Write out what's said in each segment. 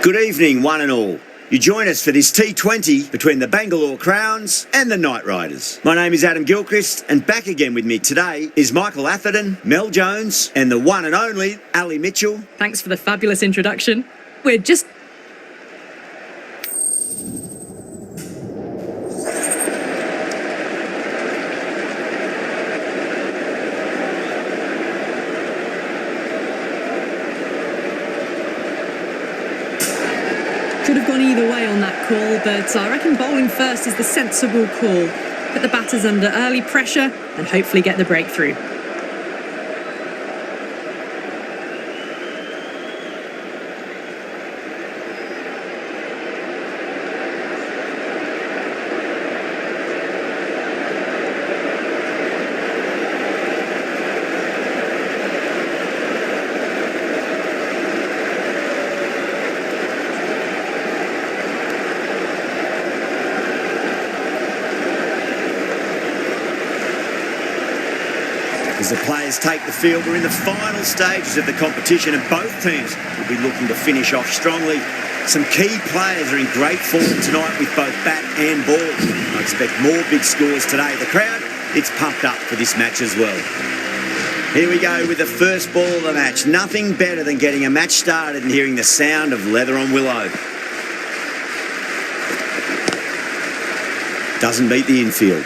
Good evening, one and all. You join us for this T20 between the Bangalore Crowns and the Knight Riders. My name is Adam Gilchrist, and back again with me today is Michael Atherton, Mel Jones, and the one and only Ali Mitchell. Thanks for the fabulous introduction. We're just... Could have gone either way on that call, but I reckon bowling first is the sensible call. Put the batters under early pressure and hopefully get the breakthrough. As the players take the field, we're in the final stages of the competition and both teams will be looking to finish off strongly. Some key players are in great form tonight with both bat and ball. I expect more big scores today. The crowd, it's pumped up for this match as well. Here we go with the first ball of the match. Nothing better than getting a match started and hearing the sound of leather on willow. Doesn't beat the infield.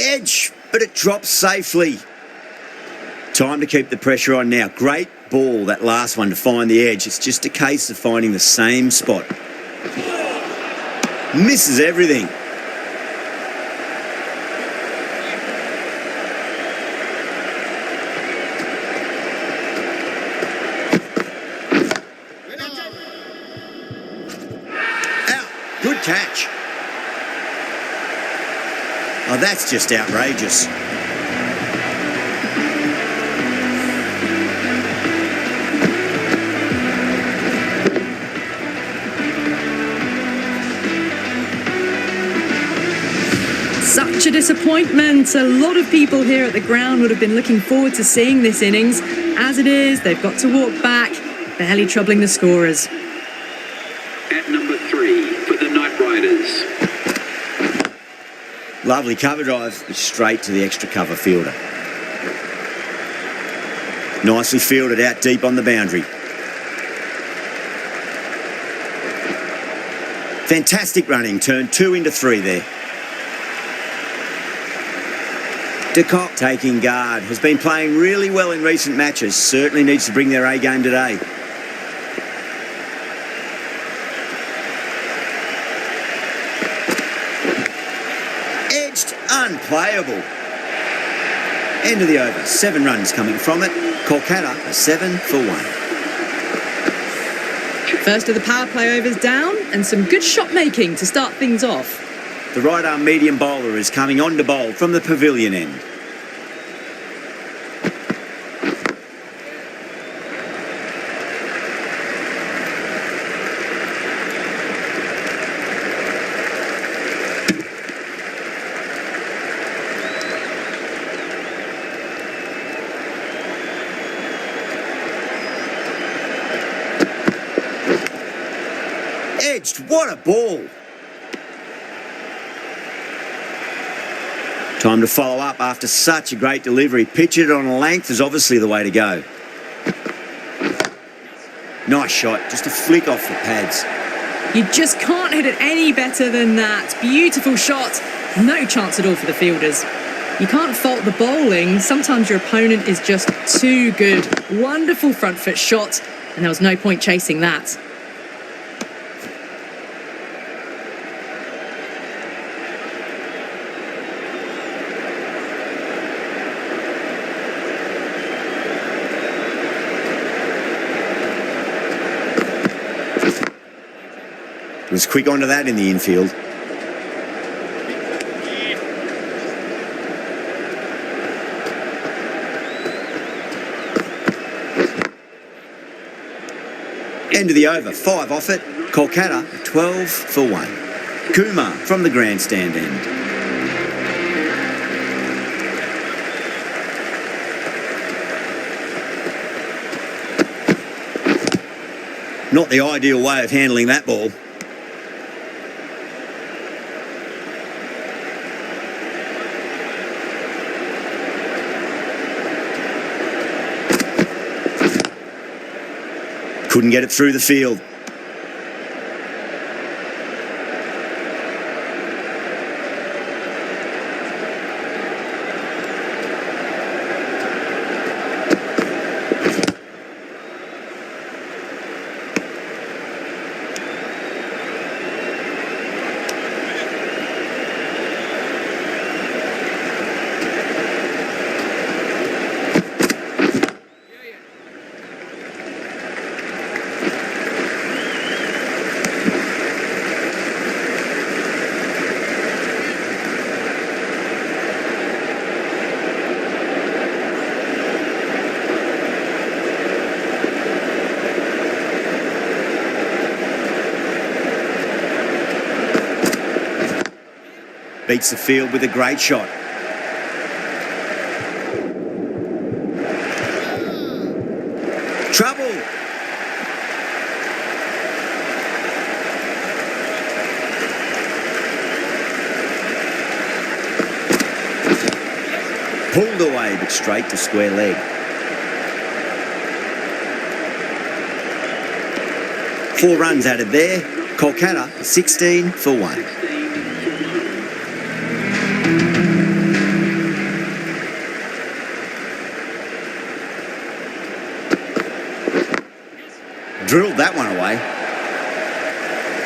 Edge, but it drops safely. Time to keep the pressure on now. Great ball, that last one, to find the edge. It's just a case of finding the same spot. Misses everything. Out. Good catch. Oh, that's just outrageous. Such a disappointment. A lot of people here at the ground would have been looking forward to seeing this innings. As it is, they've got to walk back, barely troubling the scorers. At number 3 for the Knight Riders. Lovely cover drive, straight to the extra cover fielder. Nicely fielded out deep on the boundary. Fantastic running, turned 2 into 3 there. Kkr taking guard, has been playing really well in recent matches, certainly needs to bring their A game today. Unplayable. End of the over. 7 runs coming from it. Kkr a 7 for 1. First of the power play overs down and some good shot making to start things off. The right arm medium bowler is coming on to bowl from the pavilion end. Edged, what a ball. Time to follow up after such a great delivery. Pitch it on a length is obviously the way to go. Nice shot, just a flick off the pads. You just can't hit it any better than that. Beautiful shot. No chance at all for the fielders. You can't fault the bowling. Sometimes your opponent is just too good. Wonderful front foot shot, and there was no point chasing that. Was quick onto that in the infield. End of the over, 5 off it. Kkr 12 for 1. Kumar from the grandstand end. Not the ideal way of handling that ball. Couldn't get it through the field. Beats the field with a great shot. Trouble. Pulled away, but straight to square leg. Four runs added there. Kolkata 16 for 1. Drilled that one away.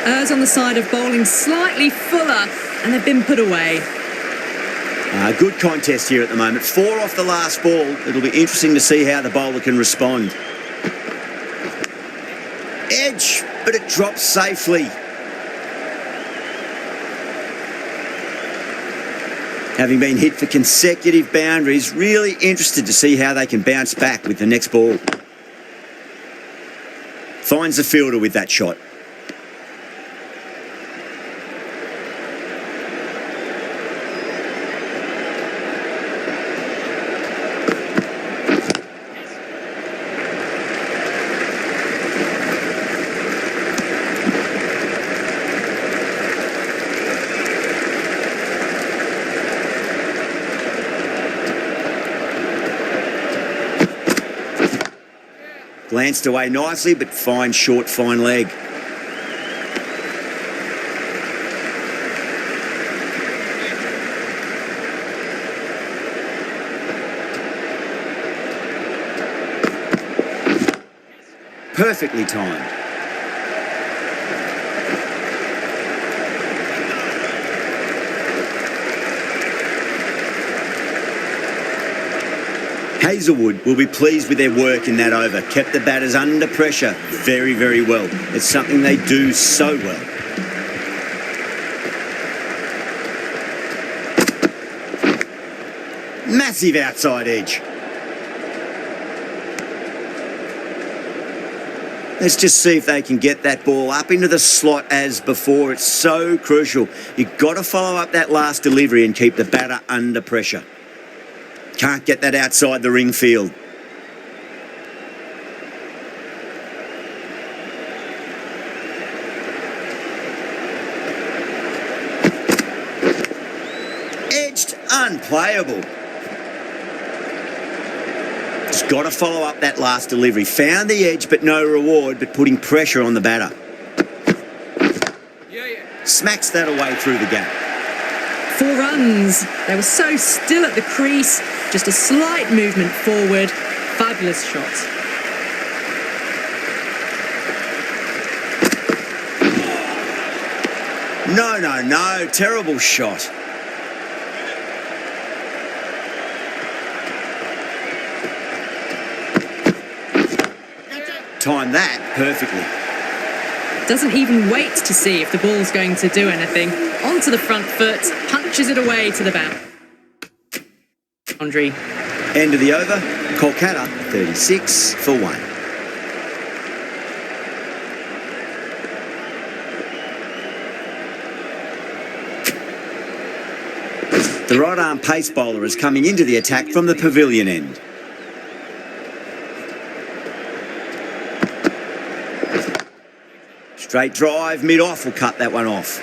Errs on the side of bowling slightly fuller, and they've been put away. Good contest here at the moment. 4 off the last ball. It'll be interesting to see how the bowler can respond. Edge, but it drops safely. Having been hit for consecutive boundaries, really interested to see how they can bounce back with the next ball. Finds the fielder with that shot. Glanced away nicely, but fine short, fine leg. Perfectly timed. Hazelwood will be pleased with their work in that over. Kept the batters under pressure very, very well. It's something they do so well. Massive outside edge. Let's just see if they can get that ball up into the slot as before. It's so crucial. You've got to follow up that last delivery and keep the batter under pressure. Can't get that outside the ring field. Edged, unplayable. Just got to follow up that last delivery. Found the edge, but no reward, but putting pressure on the batter. Smacks that away through the gap. 4 runs. They were so still at the crease. Just a slight movement forward. Fabulous shot. No. Terrible shot. Timed that perfectly. Doesn't even wait to see if the ball's going to do anything. Onto the front foot, punches it away to the boundary. End of the over. Kolkata 36 for 1. The right-arm pace bowler is coming into the attack from the pavilion end. Straight drive, mid-off will cut that one off.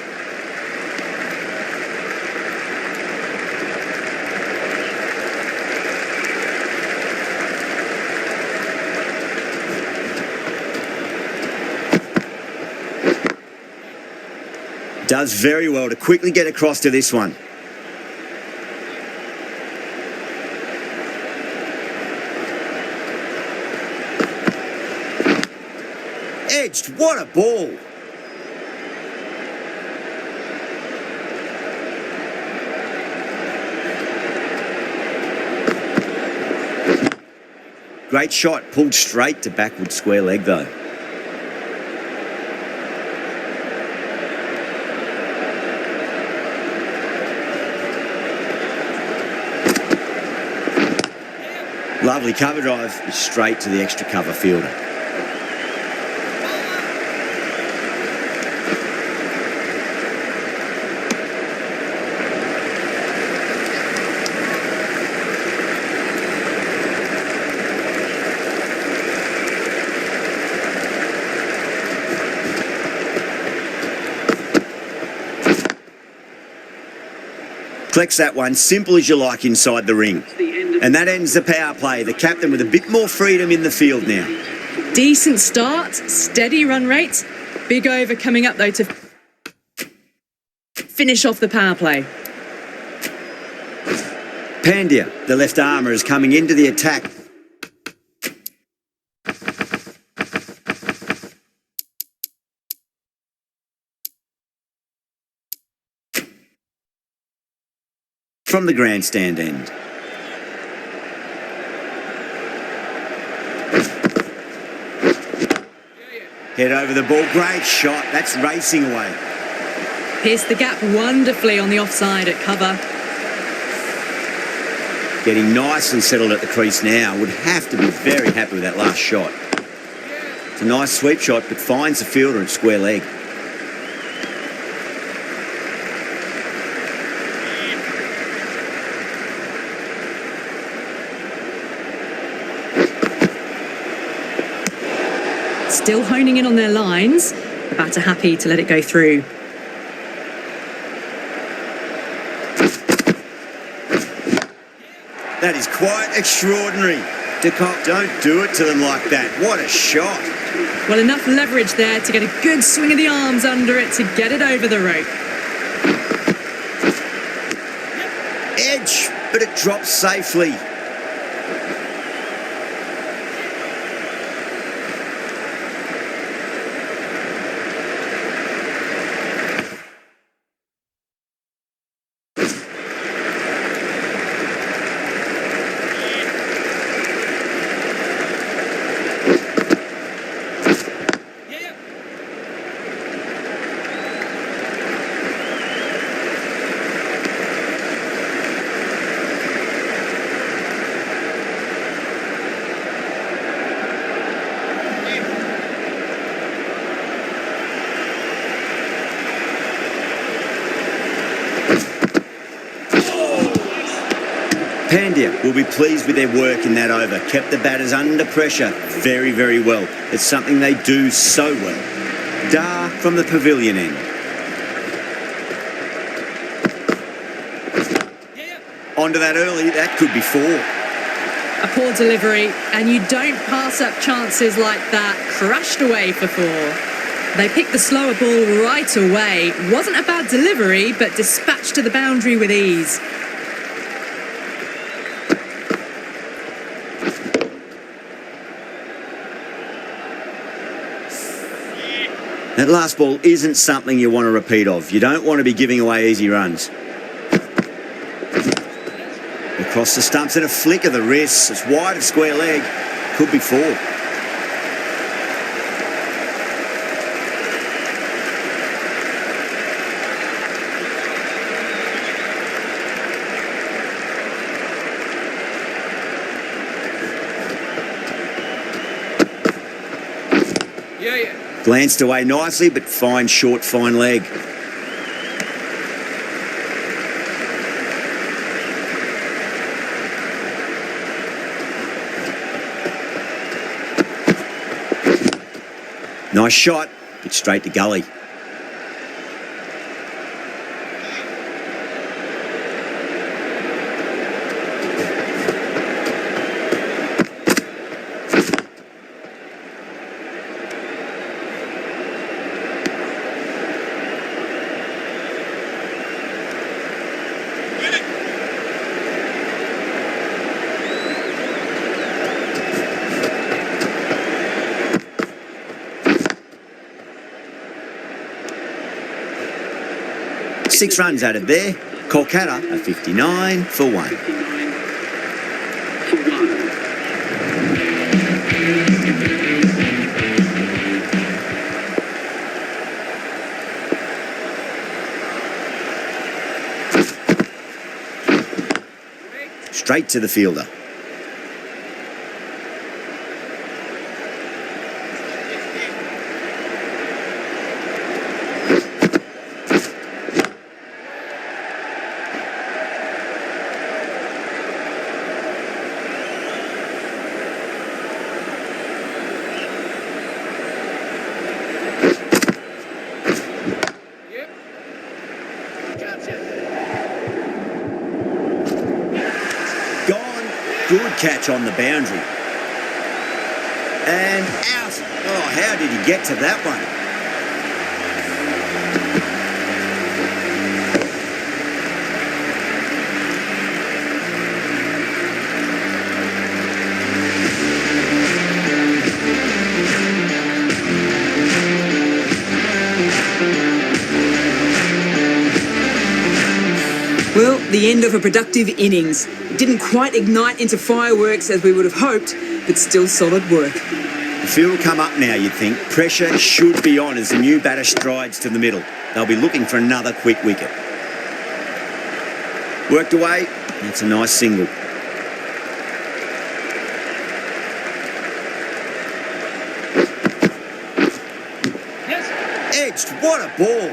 Does very well to quickly get across to this one. Edged, what a ball. Great shot, pulled straight to backward square leg though. Lovely cover drive, straight to the extra cover fielder. Collects that one, simple as you like inside the ring. And that ends the power play. The captain with a bit more freedom in the field now. Decent start, steady run rate. Big over coming up though to finish off the power play. Pandya, the left armour, is coming into the attack. From the grandstand end. Head over the ball, great shot, that's racing away. Pierced the gap wonderfully on the offside at cover. Getting nice and settled at the crease now, would have to be very happy with that last shot. It's a nice sweep shot, but finds the fielder at square leg. Still honing in on their lines. The batter happy to let it go through. That is quite extraordinary. De Kock, don't do it to them like that. What a shot. Well, enough leverage there to get a good swing of the arms under it to get it over the rope. Edge, but it drops safely. Pandya will be pleased with their work in that over. Kept the batters under pressure very, very well. It's something they do so well. Dar from the pavilion end. Onto that early, that could be four. A poor delivery, and you don't pass up chances like that. Crashed away for four. They picked the slower ball right away. Wasn't a bad delivery, but dispatched to the boundary with ease. That last ball isn't something you want to repeat of. You don't want to be giving away easy runs. Across the stumps and a flick of the wrists. It's wide of square leg. Could be four. Glanced away nicely, but fine short, fine leg. Nice shot, but straight to gully. Six runs added there. Kkr a 59 for 1. 59 for 1. Straight to the fielder. Good catch on the boundary. And out. Oh, how did he get to that one? Well, the end of a productive innings. It didn't quite ignite into fireworks as we would have hoped, but still solid work. The field will come up now, you'd think. Pressure should be on as the new batter strides to the middle. They'll be looking for another quick wicket. Worked away. That's a nice single. Edged. What a ball.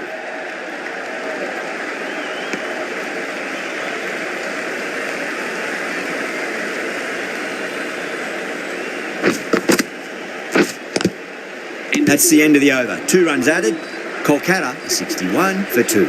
That's the end of the over. 2 runs added. Kkr a 61 for 2.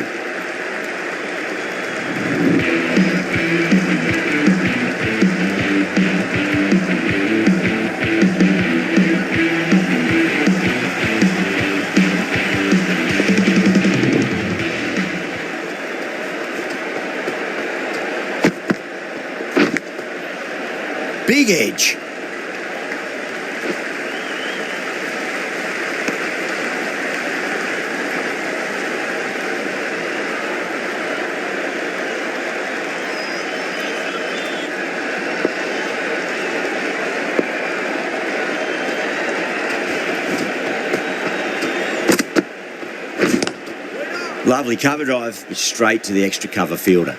Big edge. Lovely cover drive, but straight to the extra cover fielder.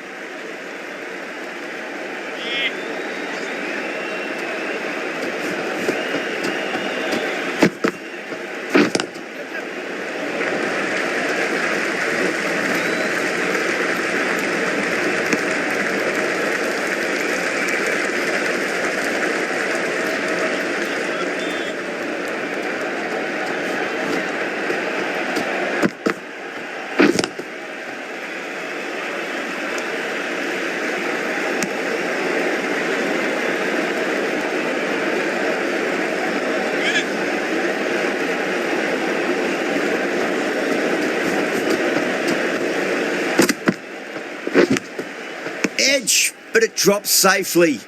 Edge, but it drops safely.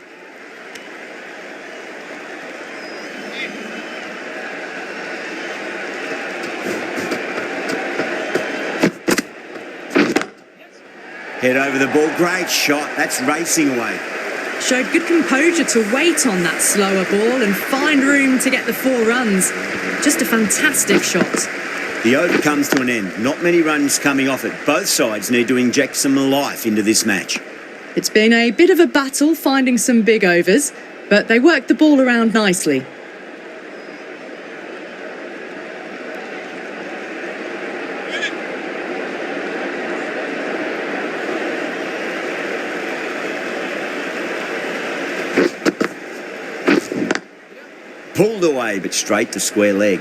Head over the ball, great shot. That's racing away. Showed good composure to wait on that slower ball and find room to get the 4 runs. Just a fantastic shot. The over comes to an end. Not many runs coming off it. Both sides need to inject some life into this match. It's been a bit of a battle finding some big overs, but they worked the ball around nicely. Pulled away, but straight to square leg.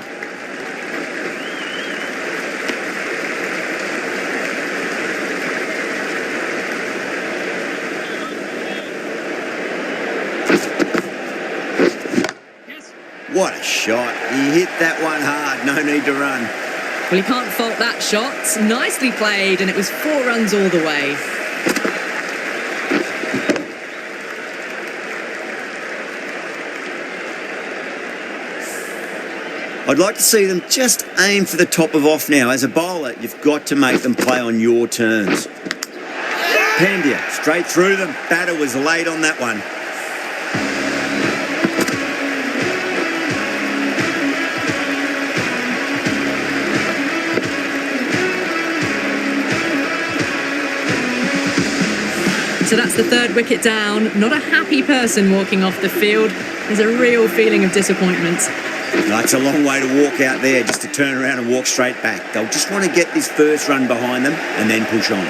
what a shot. He hit that one hard, no need to run. Well, you can't fault that shot. Nicely played, and it was 4 runs all the way. I'd like to see them just aim for the top of off now. As a bowler, you've got to make them play on your terms. Pandya, straight through them. Batter was late on that one. So that's the 3rd wicket down. Not a happy person walking off the field. There's a real feeling of disappointment. No, it's a long way to walk out there just to turn around and walk straight back. They'll just want to get this first run behind them and then push on.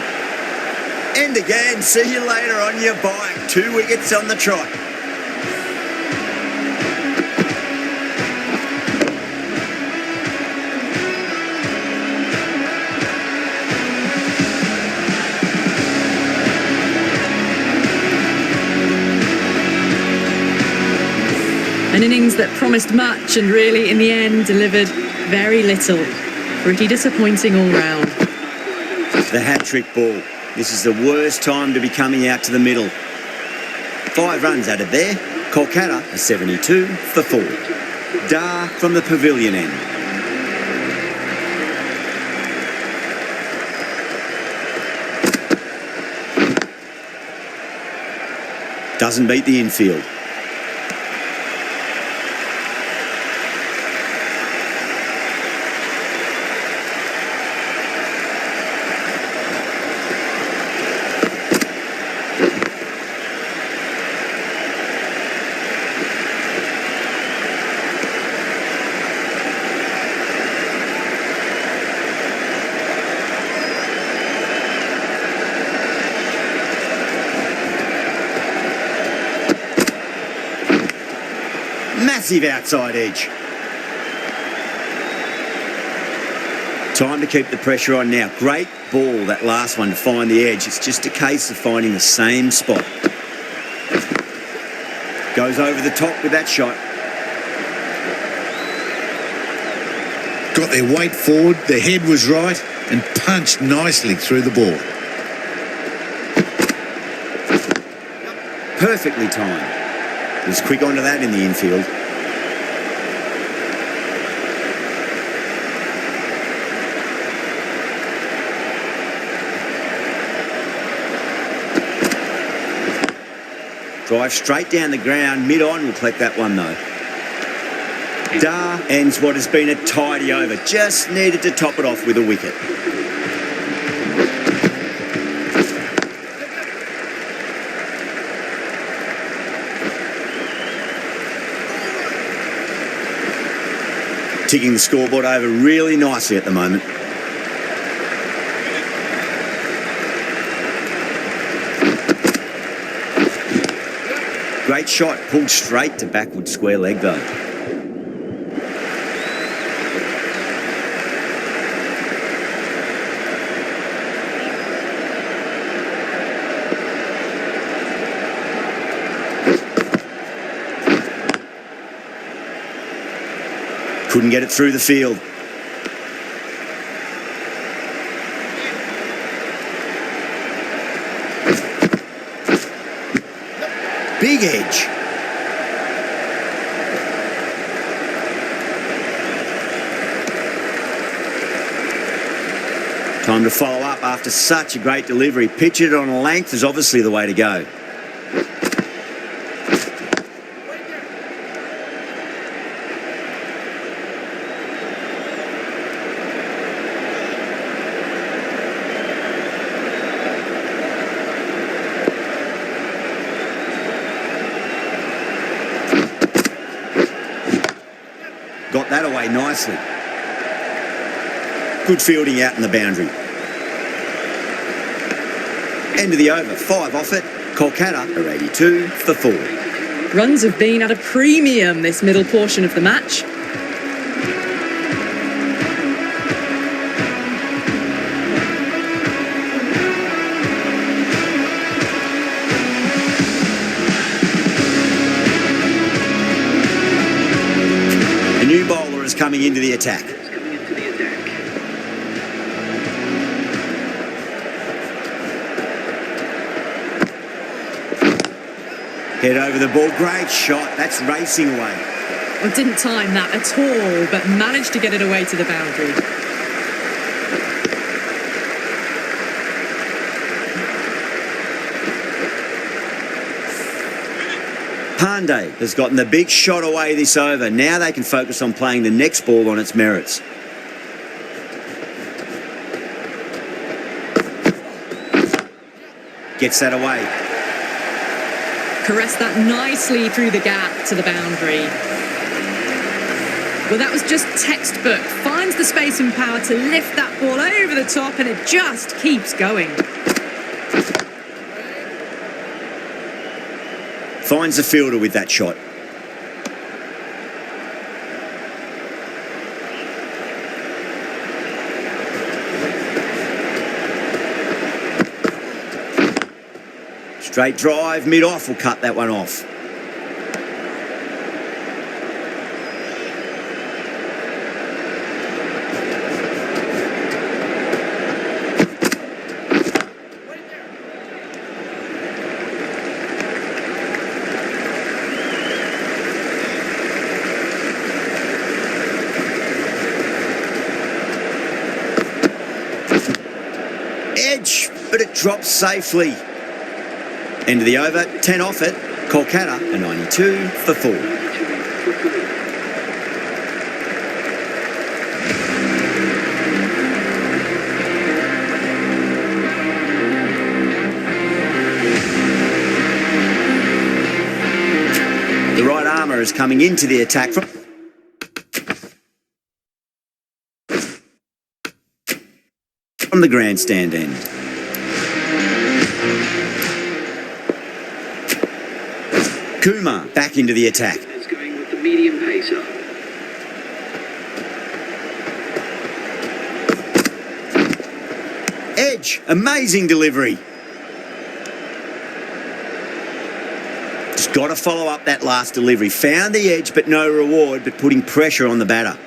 And again, see you later on your bike. 2 wickets on the trot. An innings that promised much and really, in the end, delivered very little. Pretty disappointing all round. The hat-trick ball. This is the worst time to be coming out to the middle. 5 runs added there. Kolkata a 72 for 4. Dar from the pavilion end. Doesn't beat the infield. Massive outside edge. Time to keep the pressure on now. Great ball, that last one, to find the edge. It's just a case of finding the same spot. Goes over the top with that shot. Got their weight forward, their head was right, and punched nicely through the ball. Perfectly timed. He was quick onto that in the infield. Drive straight down the ground, mid-on, will collect that one though. Dar ends what has been a tidy over. Just needed to top it off with a wicket. Ticking the scoreboard over really nicely at the moment. Great shot, pulled straight to backward square leg though. Couldn't get it through the field. Big edge. Time to follow up after such a great delivery. Pitch it on a length is obviously the way to go. Got that away nicely. Good fielding out in the boundary. End of the over, 5 off it. Kolkata are 82 for 4. Runs have been at a premium this middle portion of the match. coming into the attack. It's coming into the attack. Head over the ball. Great shot. That's racing away. Well, didn't time that at all, but managed to get it away to the boundary. Pandey has gotten the big shot away this over. Now they can focus on playing the next ball on its merits. Gets that away. Caressed that nicely through the gap to the boundary. Well, that was just textbook. Finds the space and power to lift that ball over the top, and it just keeps going. Finds the fielder with that shot. Straight drive, mid-off will cut that one off. Edge, but it drops safely. End of the over, 10 off it. Kkr, a 92 for 4. The right armour is coming into the attack from the grandstand end. Kumar back into the attack. It's going with the medium pacer. Edge, amazing delivery. Just got to follow up that last delivery. Found the edge, but no reward, but putting pressure on the batter.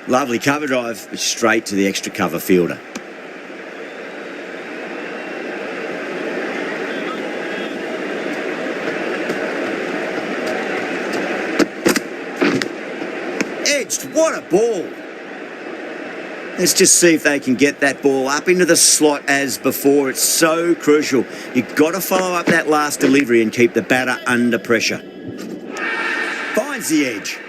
Lovely cover drive, but straight to the extra cover fielder. Edged, what a ball. Let's just see if they can get that ball up into the slot as before. It's so crucial. You've got to follow up that last delivery and keep the batter under pressure. Finds the edge.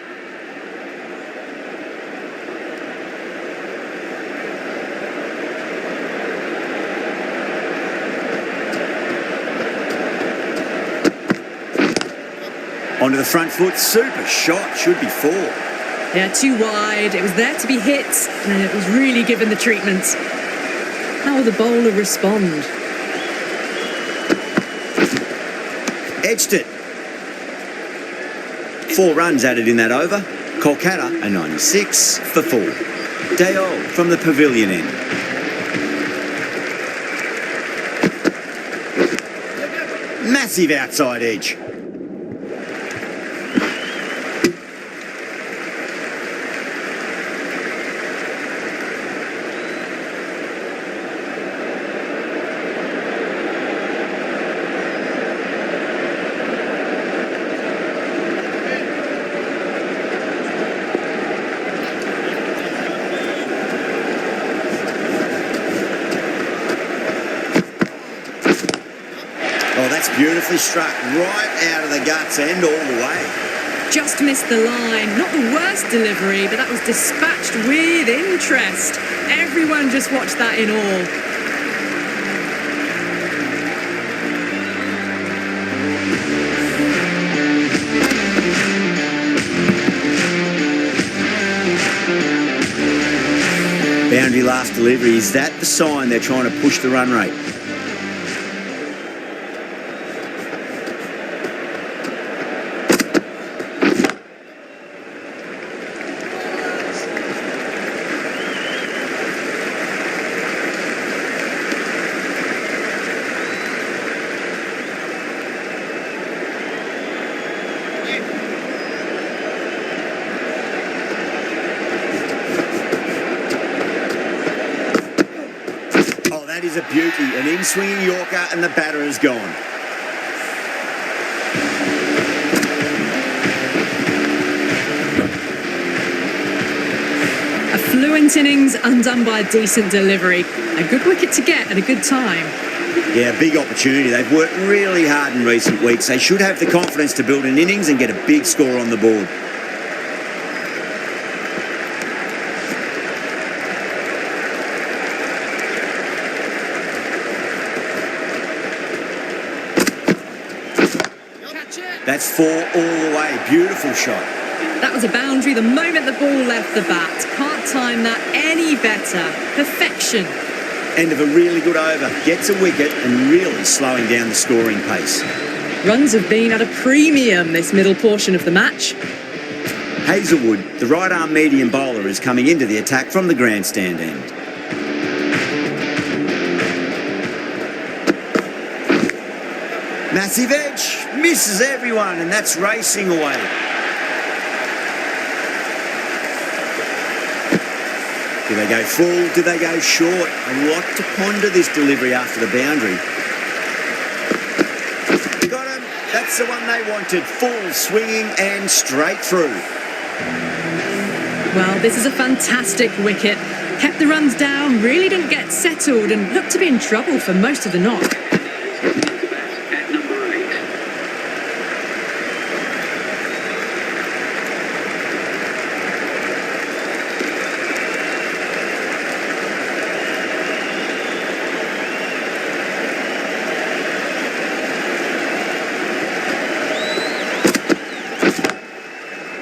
Onto the front foot, super shot, should be 4. Yeah, too wide. It was there to be hit, and it was really given the treatment. How will the bowler respond? Edged it. 4 runs added in that over. Kkr, a 96 for 4. Dale from the pavilion end. Massive outside edge. Oh, that's beautifully struck right out of the guts end all the way. Just missed the line. Not the worst delivery, but that was dispatched with interest. Everyone just watched that in awe. Boundary last delivery. Is that the sign they're trying to push the run rate? That is a beauty. An in-swinging Yorker and the batter is gone. A fluent innings undone by a decent delivery. A good wicket to get at a good time. Yeah, big opportunity. They've worked really hard in recent weeks. They should have the confidence to build an innings and get a big score on the board. That's 4 all the way. Beautiful shot. That was a boundary the moment the ball left the bat. Can't time that any better. Perfection. End of a really good over. Gets a wicket and really slowing down the scoring pace. Runs have been at a premium this middle portion of the match. Hazelwood, the right-arm medium bowler, is coming into the attack from the grandstand end. Massive edge, misses everyone, and that's racing away. Do they go full? Do they go short? A lot to ponder this delivery after the boundary. Got him. That's the one they wanted. Full swinging and straight through. Well, this is a fantastic wicket. Kept the runs down, really didn't get settled, and looked to be in trouble for most of the knock. At number 8.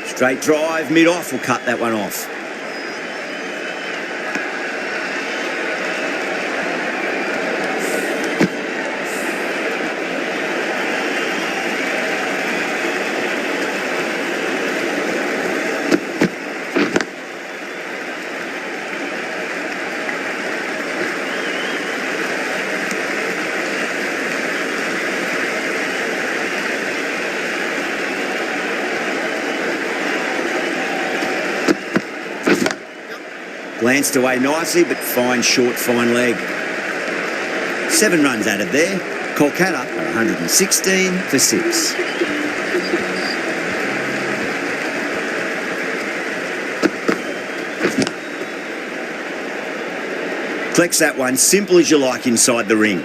Straight drive, mid-off will cut that one off. Glanced away nicely, but fine short, fine leg. 7 runs added there. Kolkata are 116 for 6. Collects that one, simple as you like inside the ring.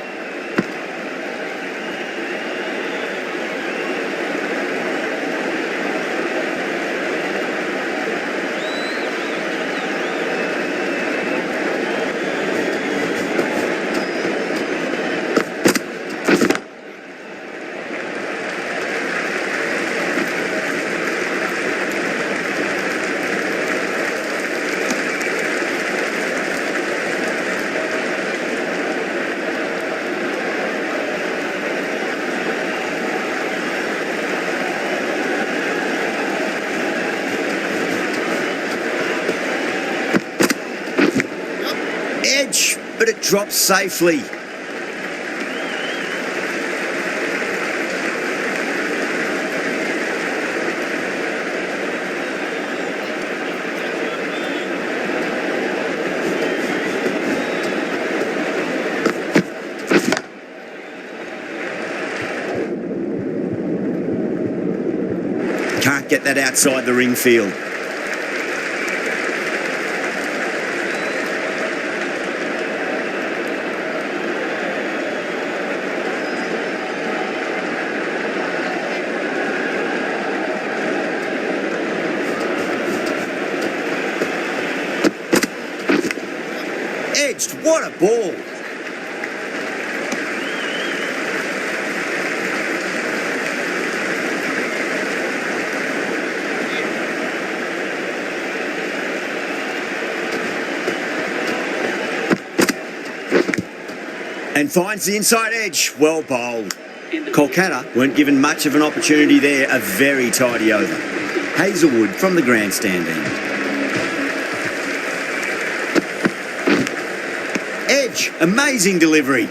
Edge, but it drops safely. Can't get that outside the ring field. Edged, what a ball. And finds the inside edge. Well bowled. Kolkata weren't given much of an opportunity there. A very tidy over. Hazelwood from the grandstand end. Edge, amazing delivery.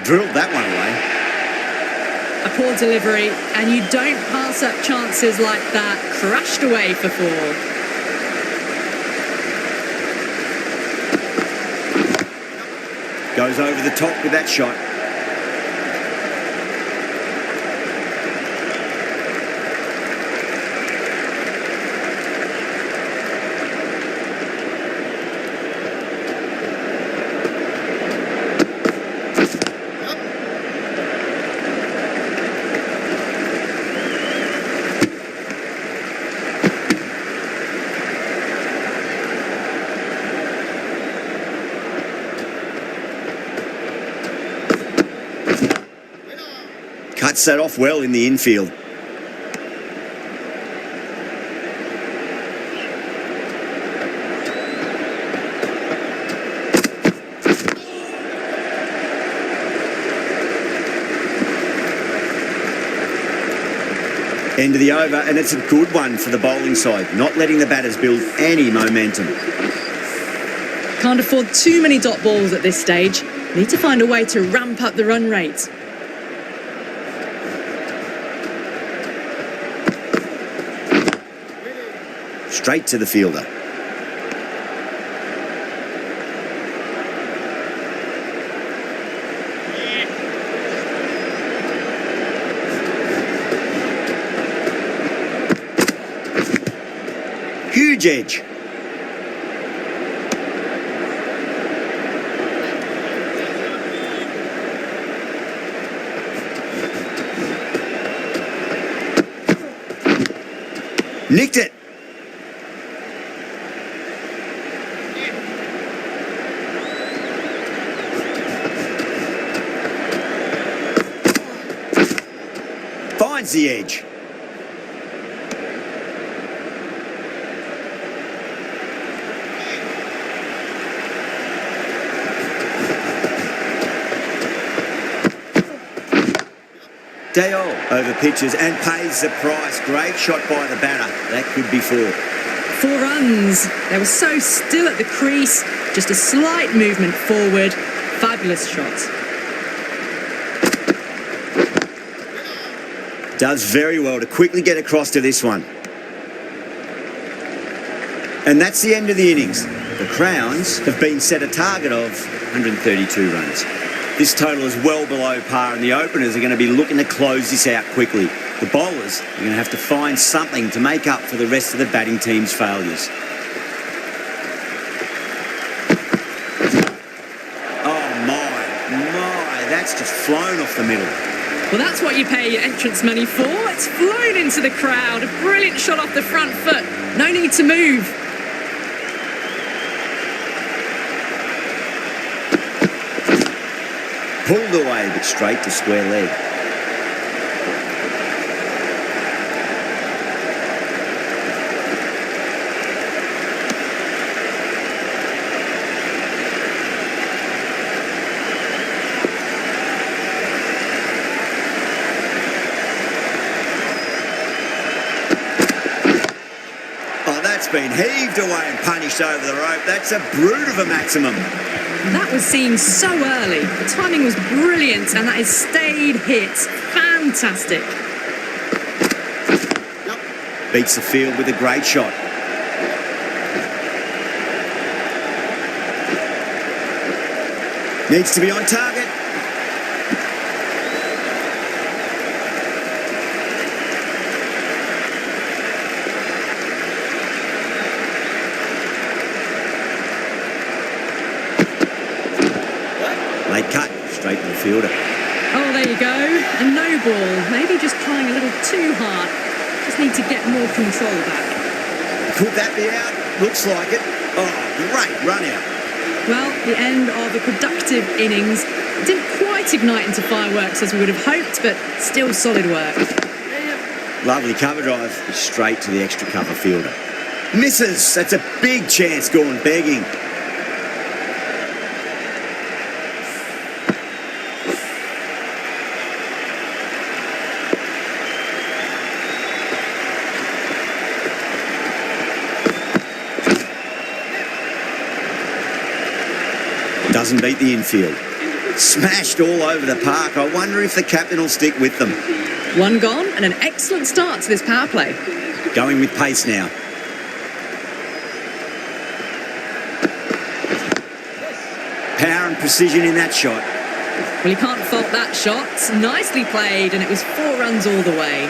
drilled that one away. A poor delivery, and you don't pass up chances like that. Crashed away for 4. Goes over the top with that shot. Cuts that off well in the infield. End of the over, and it's a good one for the bowling side, not letting the batters build any momentum. Can't afford too many dot balls at this stage. Need to find a way to ramp up the run rate. Straight to the fielder. Huge edge. Nicked it. Finds the edge. Dale over pitches and pays the price. Great shot by the batter. That could be 4. 4 runs. They were so still at the crease. Just a slight movement forward. Fabulous shot. Does very well to quickly get across to this one. And that's the end of the innings. The Crowns have been set a target of 132 runs. This total is well below par, and the openers are going to be looking to close this out quickly. The bowlers are going to have to find something to make up for the rest of the batting team's failures. Oh my, that's just flown off the middle. Well, that's what you pay your entrance money for. It's flown into the crowd. A brilliant shot off the front foot. No need to move. Pulled away, but straight to square leg. Oh, that's been heaved away and punished over the rope. That's a brute of a maximum. That was seen so early. The timing was brilliant, and that is stayed hit. Fantastic. Beats the field with a great shot. Needs to be on target. Late cut, straight to the fielder. Oh, there you go. A no ball. Maybe just trying a little too hard. Just need to get more control back. Could that be out? Looks like it. Oh, great run out. Well, the end of a productive innings. It didn't quite ignite into fireworks as we would have hoped, but still solid work. Lovely cover drive, straight to the extra cover fielder. Misses. That's a big chance gone begging. Doesn't beat the infield. Smashed all over the park. I wonder if the captain will stick with them. One gone and an excellent start to this power play. Going with pace now. Power and precision in that shot. Well, you can't fault that shot. Nicely played, and it was 4 runs all the way.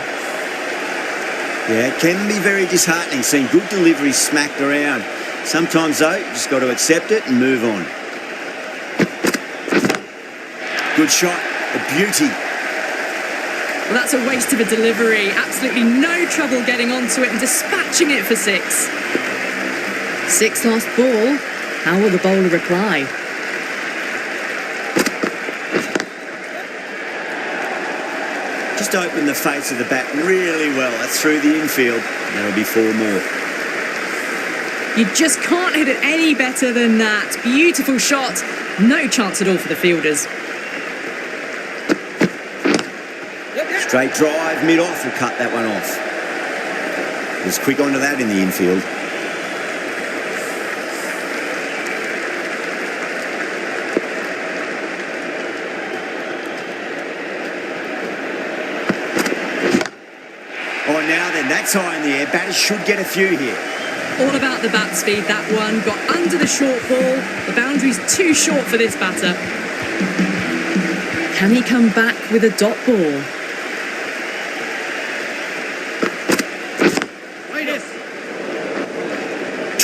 Yeah, it can be very disheartening seeing good deliveries smacked around. Sometimes, though, you just got to accept it and move on. Good shot, a beauty. Well, that's a waste of a delivery. Absolutely no trouble getting onto it and dispatching it for 6. 6th last ball. How will the bowler reply? Just opened the face of the bat really well. That's through the infield. That'll be 4 more. You just can't hit it any better than that. Beautiful shot. No chance at all for the fielders. Straight drive, mid-off, will cut that one off. Was quick onto that in the infield. Oh, now then, that's high in the air. Batters should get a few here. All about the bat speed, that one. Got under the short ball. The boundary's too short for this batter. Can he come back with a dot ball?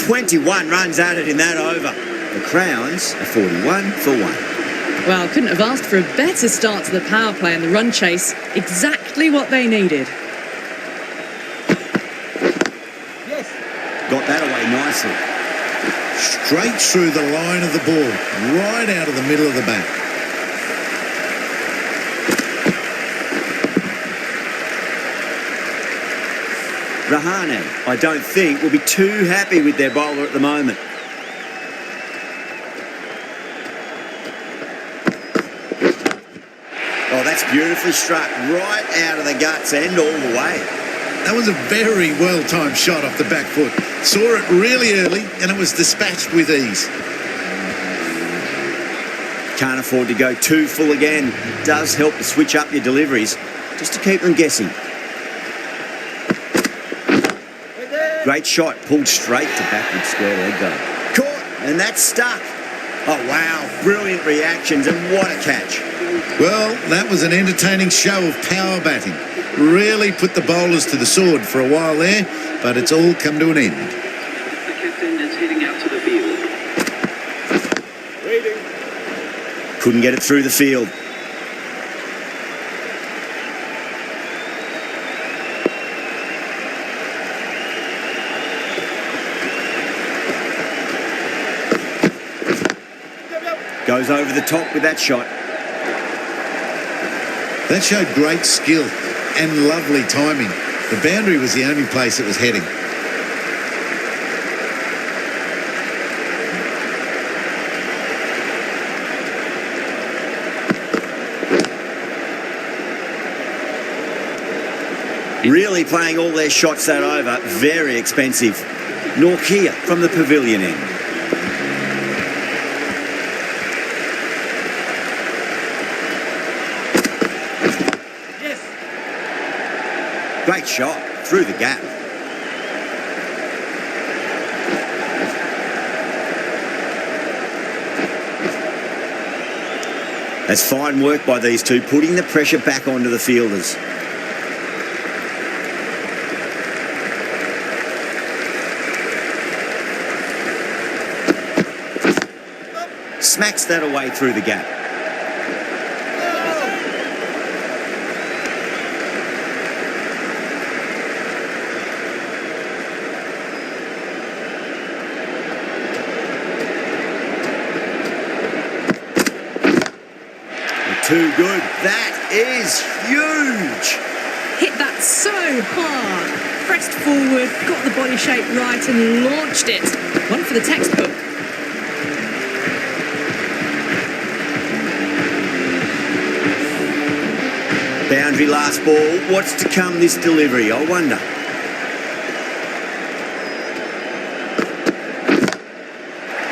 21 runs added in that over. The Crowns are 41 for 1. Well, couldn't have asked for a better start to the power play and the run chase. Exactly what they needed. Got that away nicely. Straight through the line of the ball, right out of the middle of the bat. Rahane, I don't think, will be too happy with their bowler at the moment. Oh, that's beautifully struck, right out of the guts and all the way. That was a very well-timed shot off the back foot. Saw it really early and it was dispatched with ease. Can't afford to go too full again. It does help to switch up your deliveries, just to keep them guessing. Great shot, pulled straight to backward square leg though. Caught, and that's stuck. Oh wow, brilliant reactions and what a catch. Well, that was an entertaining show of power batting. Really put the bowlers to the sword for a while there, but it's all come to an end. The captain is heading out to the field. Couldn't get it through the field. Goes over the top with that shot. That showed great skill and lovely timing. The boundary was the only place it was heading. Really playing all their shots that over. Very expensive. Norkia from the pavilion end. Great shot through the gap. That's fine work by these two, putting the pressure back onto the fielders. Smacks that away through the gap. Too good. That is huge. Hit that so hard. Pressed forward, got the body shape right and launched it. One for the textbook. Boundary last ball. What's to come this delivery, I wonder.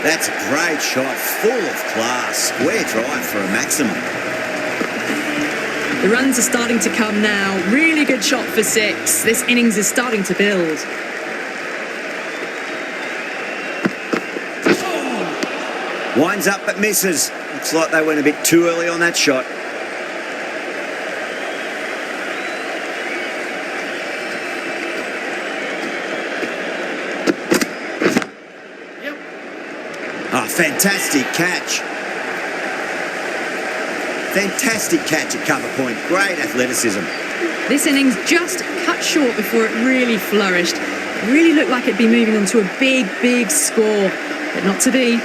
That's a great shot, full of class. Square drive for a maximum. The runs are starting to come now. Really good shot for 6. This innings is starting to build. Winds up but misses. Looks like they went a bit too early on that shot. Ah, fantastic catch. Fantastic catch at cover point. Great athleticism. This innings just cut short before it really flourished. It really looked like it'd be moving on to a big, big score, but not to be.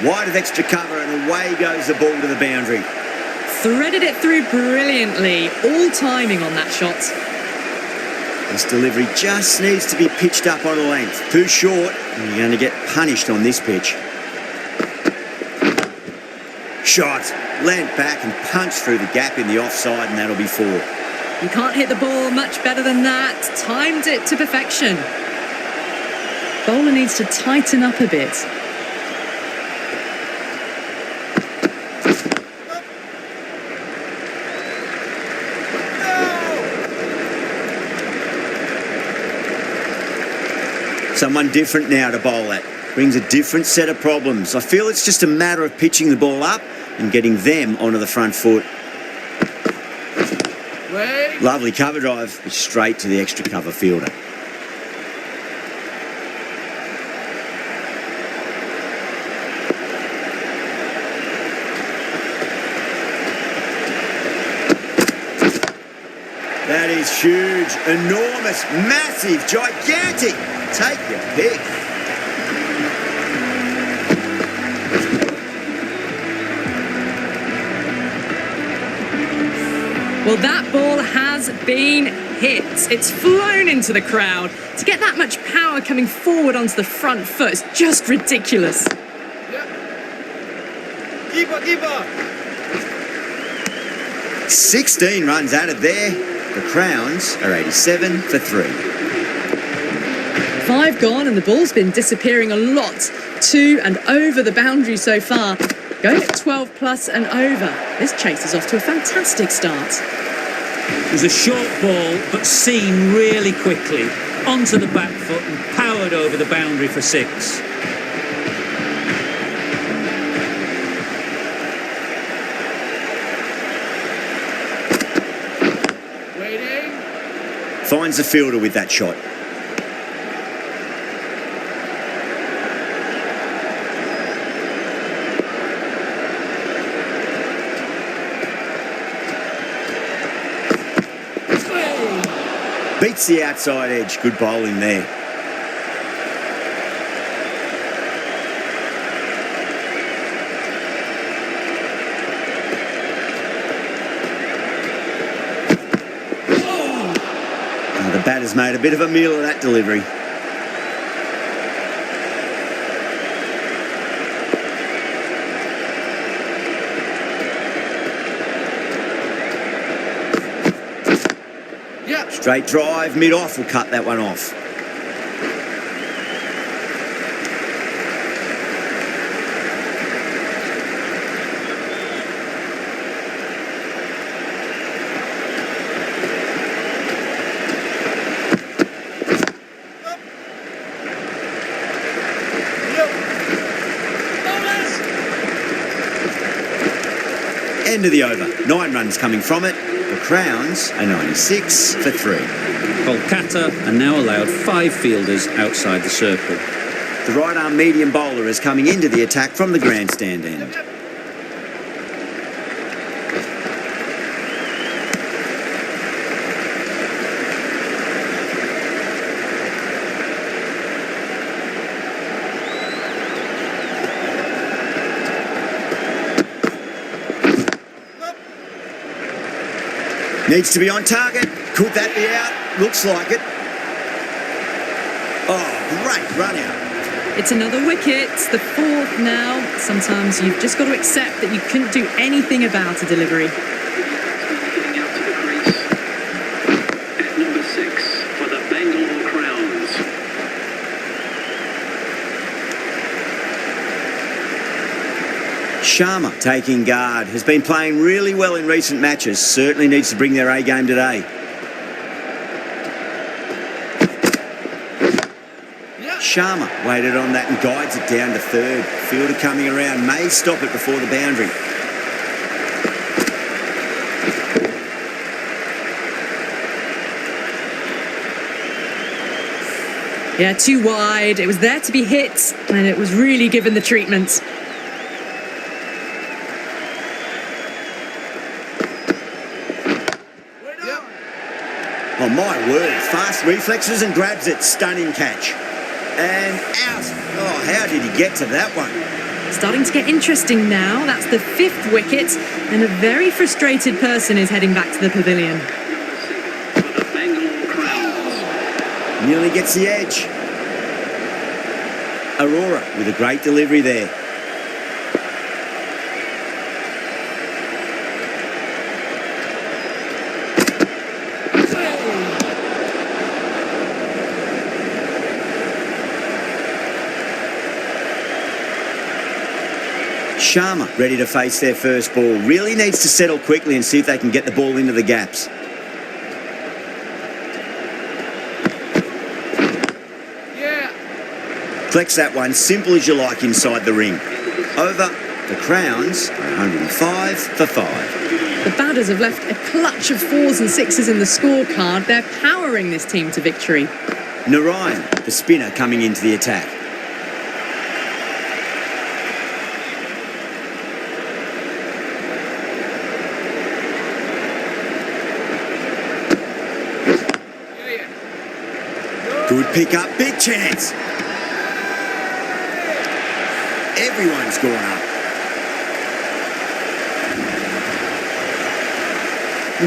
Wide of extra cover and away goes the ball to the boundary. Threaded it through brilliantly. All timing on that shot. This delivery just needs to be pitched up on a length. Too short, and you're going to get punished on this pitch. Shot, leant back and punched through the gap in the offside, and that'll be 4. You can't hit the ball much better than that. Timed it to perfection. Bowler needs to tighten up a bit. Someone different now to bowl at. Brings a different set of problems. I feel it's just a matter of pitching the ball up and getting them onto the front foot. Lovely cover drive, but straight to the extra cover fielder. That is huge, enormous, massive, gigantic. Take your pick. Well, that ball has been hit. It's flown into the crowd. To get that much power coming forward onto the front foot is just ridiculous. Keeper. 16 runs added there. The Crowns are 87 for 3. 5 gone and the ball's been disappearing a lot to and over the boundary so far. Going at 12 plus and over. This chase is off to a fantastic start. It was a short ball, but seen really quickly. Onto the back foot and powered over the boundary for 6. Finds the fielder with that shot. Beats the outside edge. Good bowling there. Oh, the batter's made a bit of a meal of that delivery. Straight drive, mid-off will cut that one off. End of the over. 9 runs coming from it. The Crowns are 96 for 3. Kolkata are now allowed 5 fielders outside the circle. The right-arm medium bowler is coming into the attack from the grandstand end. Needs to be on target. Could that be out? Looks like it. Oh, great run out. It's another wicket, the 4th now. Sometimes you've just got to accept that you couldn't do anything about a delivery. Getting out to the crease. At number 6 for the Bangalore Crowns. Sharma taking guard. Has been playing really well in recent matches. Certainly needs to bring their A game today. Sharma waited on that and guides it down to third. Fielder coming around. May stop it before the boundary. Yeah, too wide. It was there to be hit, and it was really given the treatment. Oh, my word. Fast reflexes and grabs it. Stunning catch. And out. Oh, how did he get to that one? Starting to get interesting now. That's the 5th wicket, and a very frustrated person is heading back to the pavilion. For the Bangalore Crown. Nearly gets the edge. Aurora with a great delivery there. Sharma ready to face their first ball. Really needs to settle quickly and see if they can get the ball into the gaps. Collects that one, simple as you like inside the ring. Over the Crowns, 105 for 5. The batters have left a clutch of 4s and 6s in the scorecard. They're powering this team to victory. Narayan, the spinner, coming into the attack. Good pick up, big chance. Everyone's gone up.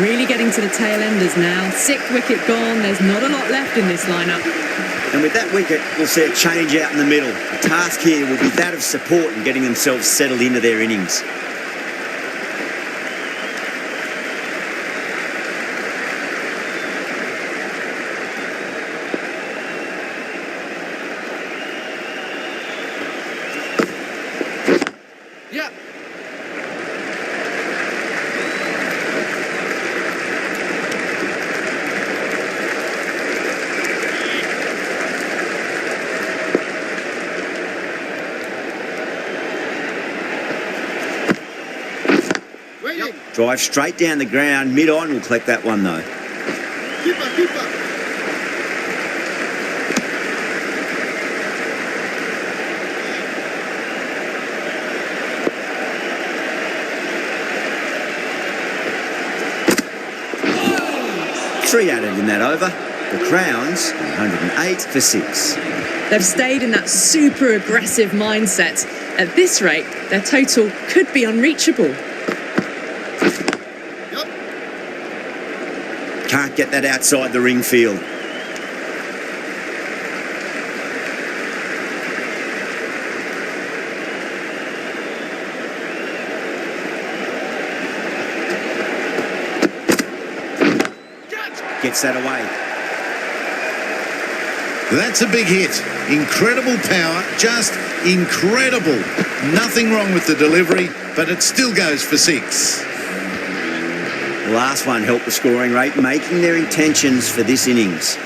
Really getting to the tail enders now. 6th wicket gone. There's not a lot left in this lineup. And with that wicket, we'll see a change out in the middle. The task here will be that of support and getting themselves settled into their innings. Drive straight down the ground. Mid-on will collect that one, though. Keeper. 3 added in that over. The Crowns, 108 for 6. They've stayed in that super aggressive mindset. At this rate, their total could be unreachable. Can't get that outside the ring field. Gets that away. That's a big hit. Incredible power, just incredible. Nothing wrong with the delivery, but it still goes for 6. The last one helped the scoring rate, making their intentions for this innings.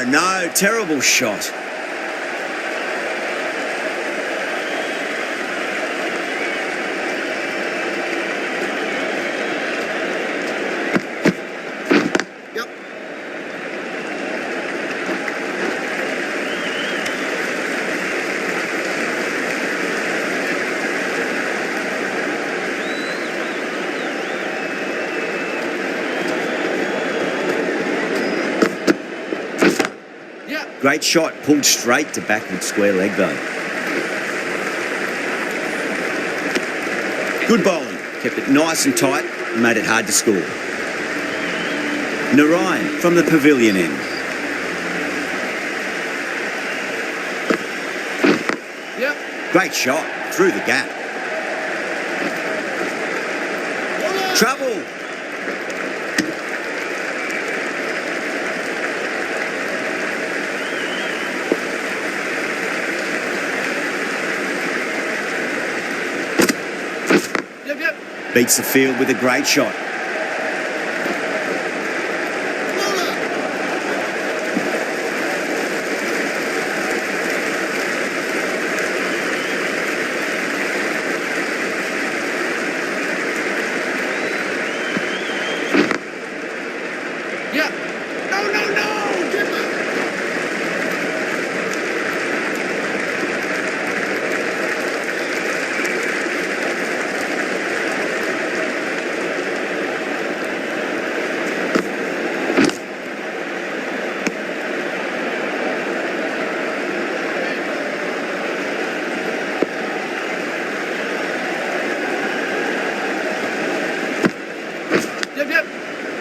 No, terrible shot. Great shot, pulled straight to backward square leg though. Good bowling, kept it nice and tight and made it hard to score. Narayan from the pavilion end. Great shot through the gap. Trouble. Beats the field with a great shot.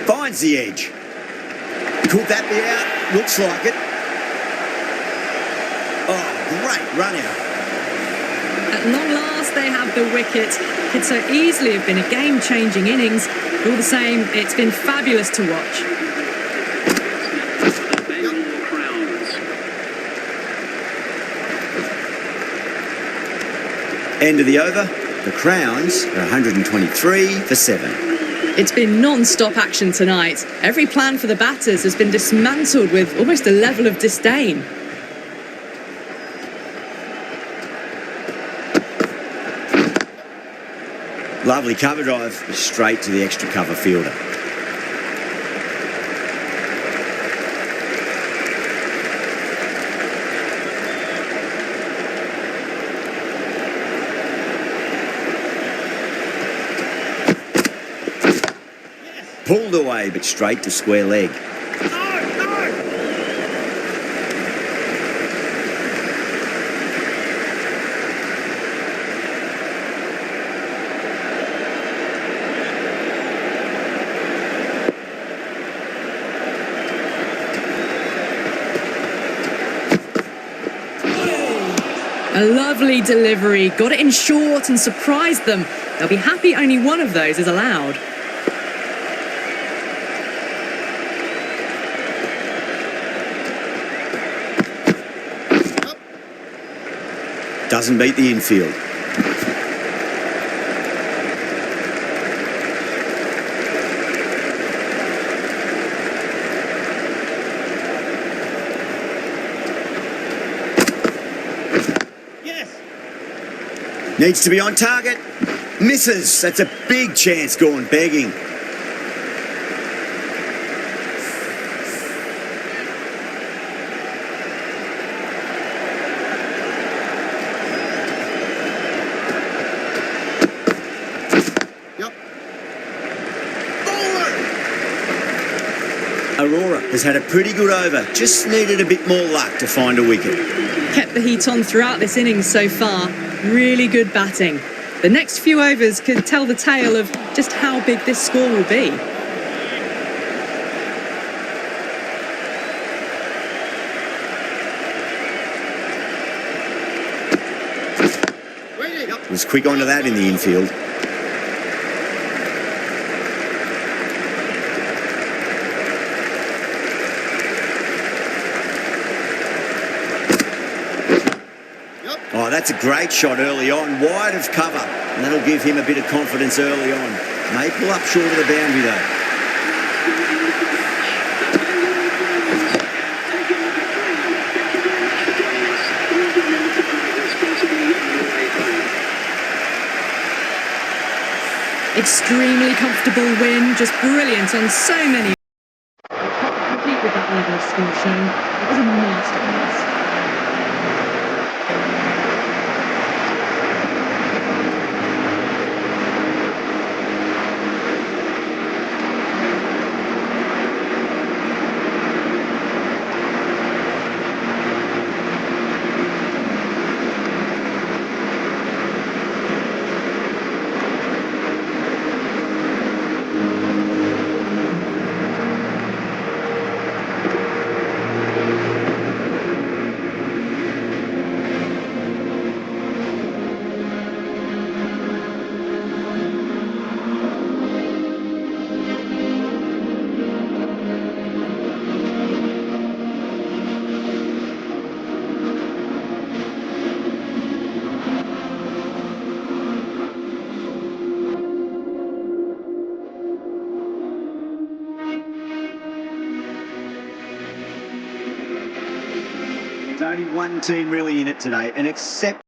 Finds the edge. Could that be out? Looks like it. Oh, great run out. At long last, they have the wicket. Could so easily have been a game-changing innings. But all the same, it's been fabulous to watch. The Bengal Crowns. End of the over. The Crowns are 123 for 7. It's been non-stop action tonight. Every plan for the batters has been dismantled with almost a level of disdain. Lovely cover drive, straight to the extra cover fielder. Pulled away, but straight to square leg. A lovely delivery, got it in short and surprised them. They'll be happy only one of those is allowed. Doesn't beat the infield. Needs to be on target. Misses. That's a big chance gone begging. Aurora has had a pretty good over. Just needed a bit more luck to find a wicket. Kept the heat on throughout this innings so far. Really good batting. The next few overs could tell the tale of just how big this score will be. Was quick onto that in the infield. Oh, that's a great shot early on, wide of cover, and that'll give him a bit of confidence early on. May pull up short of the boundary though. Extremely comfortable win, just brilliant on so many. Complete with that level of skill shown. It was a masterpiece. There's only one team really in it today, and except